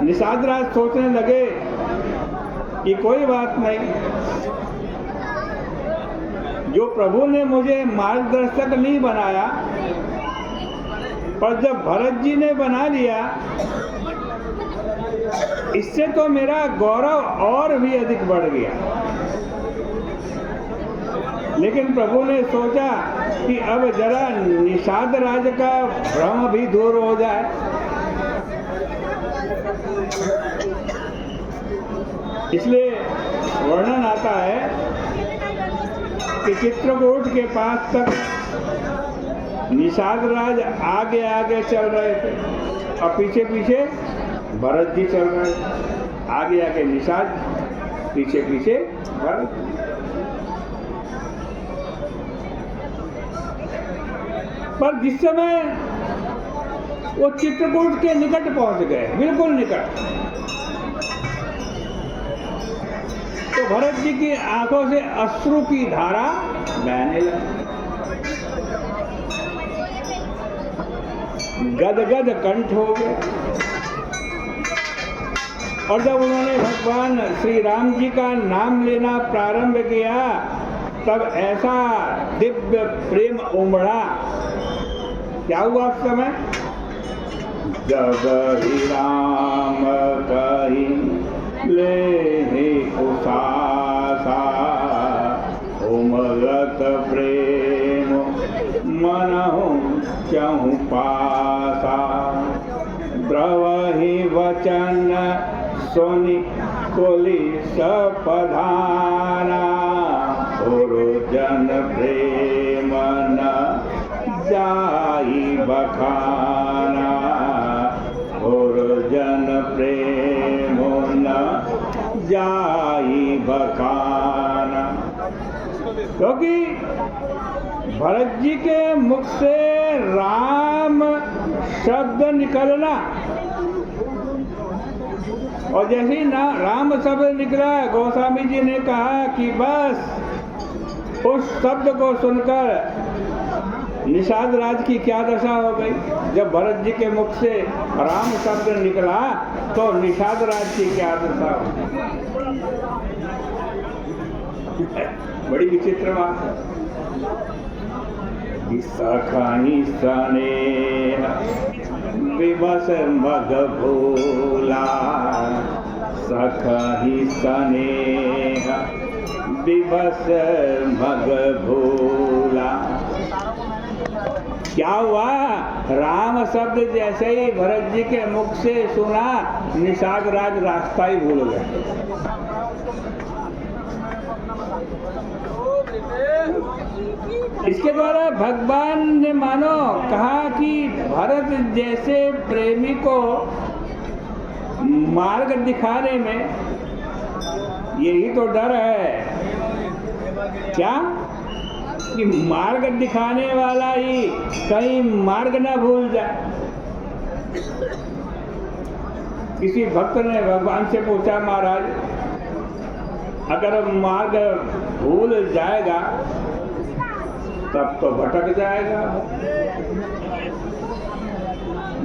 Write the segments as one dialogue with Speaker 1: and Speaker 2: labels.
Speaker 1: निषाद राज सोचने लगे कि कोई बात नहीं, जो प्रभु ने मुझे मार्गदर्शक नहीं बनाया, पर जब भरत जी ने बना लिया, इससे तो मेरा गौरव और भी अधिक बढ़ गया। लेकिन प्रभु ने सोचा कि अब जरा निषाद राज का भ्रम भी दूर हो जाए। इसलिए वर्णन आता है कि चित्रकूट के पास तक निषाद राज आगे आगे चल रहे थे और पीछे पीछे भरत जी चल रहे थे। आगे आगे निषाद, पीछे पीछे भरत। पर जिस समय वो चित्रकूट के निकट पहुंच गए, बिल्कुल निकट, तो भरत जी की आंखों से अश्रु की धारा बहने लगी। गदगद कंठ हो गए। और जब उन्होंने भगवान श्री राम जी का नाम लेना प्रारंभ किया, तब ऐसा दिव्य प्रेम उमड़ा। क्या हुआ उस समय? जब ही राम कही ले कुसासा, उमलत प्रेम मनहु चहु पासा। द्रवहि वचन सोनि कोलि सपधाना, जन प्रेम न जाई बखाना। जन प्रेम न जाई बखाना। क्योंकि भरत जी के मुख से राम शब्द निकलना, और जैसे ही ना राम शब्द निकला, गोस्वामी जी ने कहा कि बस उस शब्द को सुनकर निषाद राज की क्या दशा हो गई। जब भरत जी के मुख से राम शब्द निकला तो निषाद राज की क्या दशा हो गई। बड़ी विचित्र बात है। सखानी स्नेह विवश मग भोला, सखी स्नेह विवश मग भोला। क्या हुआ? राम शब्द जैसे ही भरत जी के मुख से सुना, निषाद राज रास्ता ही भूल गए। इसके द्वारा भगवान ने मानो कहा कि भरत जैसे प्रेमी को मार्ग दिखाने में यही तो डर है। क्या? कि मार्ग दिखाने वाला ही कहीं मार्ग न भूल जाए। किसी भक्त ने भगवान से पूछा, महाराज अगर मार्ग भूल जाएगा तब तो भटक जाएगा।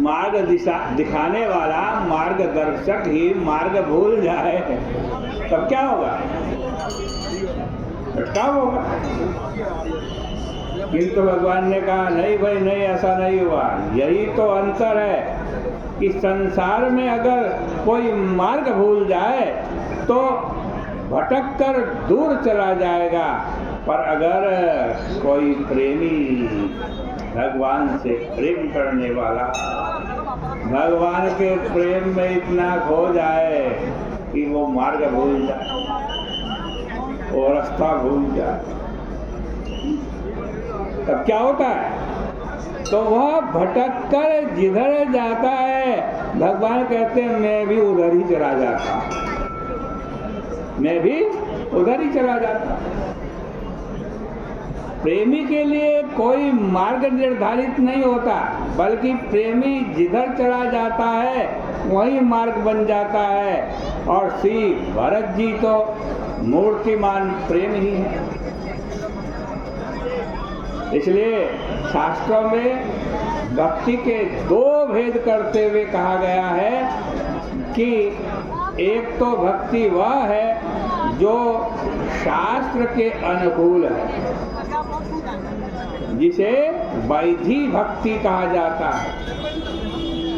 Speaker 1: मार्ग दिशा दिखाने वाला मार्गदर्शक ही मार्ग भूल जाए तब क्या होगा? भटकाव होगा। किंतु भगवान ने कहा नहीं भाई नहीं, ऐसा नहीं हुआ। यही तो अंतर है कि संसार में अगर कोई मार्ग भूल जाए तो भटक कर दूर चला जाएगा, पर अगर कोई प्रेमी भगवान से प्रेम करने वाला भगवान के प्रेम में इतना खो जाए कि वो मार्ग भूल जाए, वो रास्ता भूल जाए, तब क्या होता है? तो वह भटक कर जिधर जाता है, भगवान कहते हैं मैं भी उधर ही चला जाता, मैं भी उधर ही चला जाता। प्रेमी के लिए कोई मार्ग निर्धारित नहीं होता, बल्कि प्रेमी जिधर चला जाता है वही मार्ग बन जाता है। और श्री भरत जी तो मूर्तिमान प्रेम ही है। इसलिए शास्त्रों में भक्ति के दो भेद करते हुए कहा गया है कि एक तो भक्ति वह है जो शास्त्र के अनुकूल है, जिसे वैधि भक्ति कहा जाता है,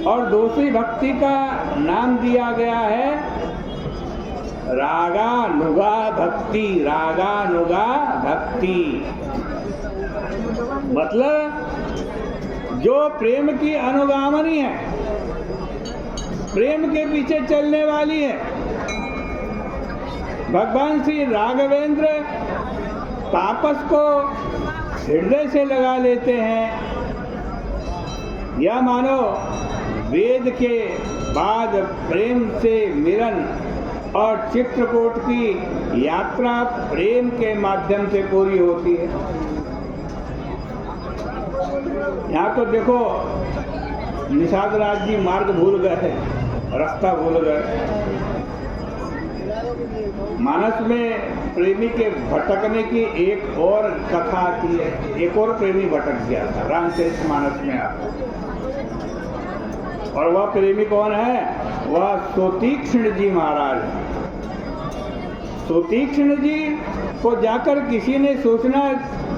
Speaker 1: और दूसरी भक्ति का नाम दिया गया है रागानुगा भक्ति। रागानुगा भक्ति मतलब जो प्रेम की अनुगामनी है, प्रेम के पीछे चलने वाली है। भगवान श्री राघवेंद्र तापस को हृदय से लगा लेते हैं। या मानो वेद के बाद प्रेम से मिलन और चित्रकूट की यात्रा प्रेम के माध्यम से पूरी होती है। यहाँ तो देखो निषाद राज जी मार्ग भूल गए, रास्ता भूल गए। मानस में प्रेमी के भटकने की एक और कथा आती है। एक और प्रेमी भटक गया था, रामचरित मानस में आता। और वह प्रेमी कौन है? वह सुतीक्ष्ण जी महाराज। सुतीक्ष्ण जी को जाकर किसी ने सूचना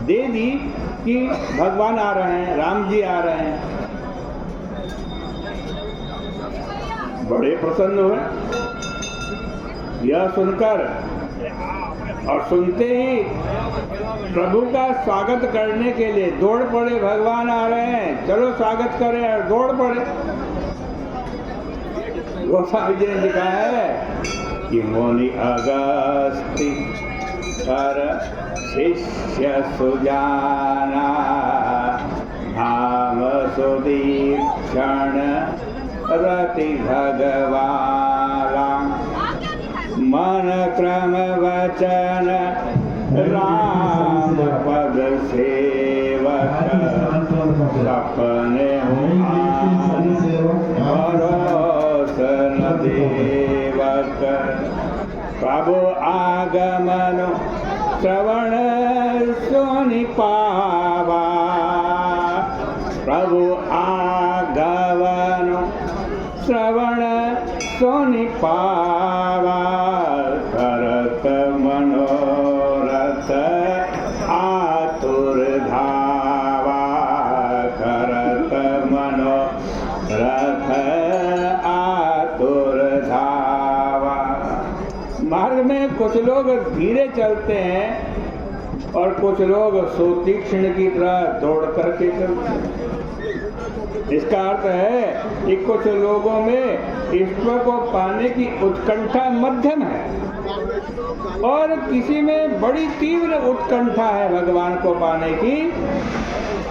Speaker 1: दे दी कि भगवान आ रहे हैं, राम जी आ रहे हैं। बड़े प्रसन्न हुए यह सुनकर, और सुनते ही प्रभु का स्वागत करने के लिए दौड़ पड़े। भगवान आ रहे हैं, चलो स्वागत करें, और दौड़ पड़े। गोस्वामी जी ने लिखा है कि मुनि अगस्त्य कर शिष्य सुजाना धाम सुदीक्षण रति भगवाला मन क्रम वचन राम पद सेवक सपने भरोसन देवक प्रभु आगमन श्रवण सुनि पावा प्रभु आगमन श्रवण सुनि पावा करत मनोरथ आतुर धावा करत मनोरथ आतुर धावा। मार्ग में कुछ लोग धीरे चलते हैं और कुछ लोग सुतीक्ष्ण की तरह दौड़ करके चलते हैं। इसका अर्थ है कि कुछ लोगों में ईश्वर को पाने की उत्कंठा मध्यम है और किसी में बड़ी तीव्र उत्कंठा है भगवान को पाने की।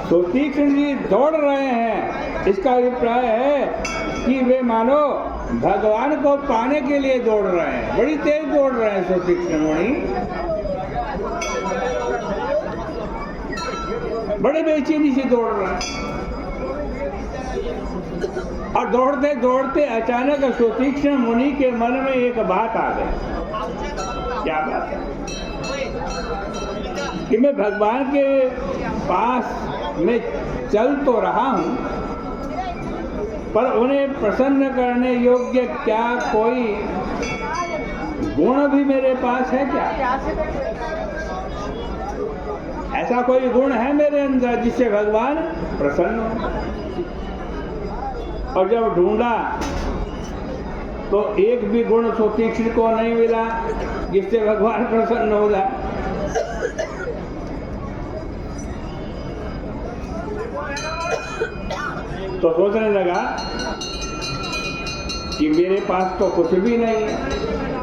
Speaker 1: सुतीक्ष्ण जी दौड़ रहे हैं, इसका अभिप्राय है कि वे मानो भगवान को पाने के लिए दौड़ रहे हैं, बड़ी तेज दौड़ रहे हैं सुतीक्ष्ण मुनि। बड़े बेचैनी से दौड़ रहे हैं और दौड़ते दौड़ते अचानक सुतीक्ष्ण मुनि के मन में एक बात आ गई। क्या बात है? कि मैं भगवान के पास में चल तो रहा हूं, पर उन्हें प्रसन्न करने योग्य क्या कोई गुण भी मेरे पास है क्या? ऐसा कोई गुण है मेरे अंदर जिससे भगवान प्रसन्न हो? और जब ढूंढा तो एक भी गुण सुतीक्ष्ण को नहीं मिला जिससे भगवान प्रसन्न हो जाए। तो सोचने लगा कि मेरे पास तो कुछ भी नहीं है।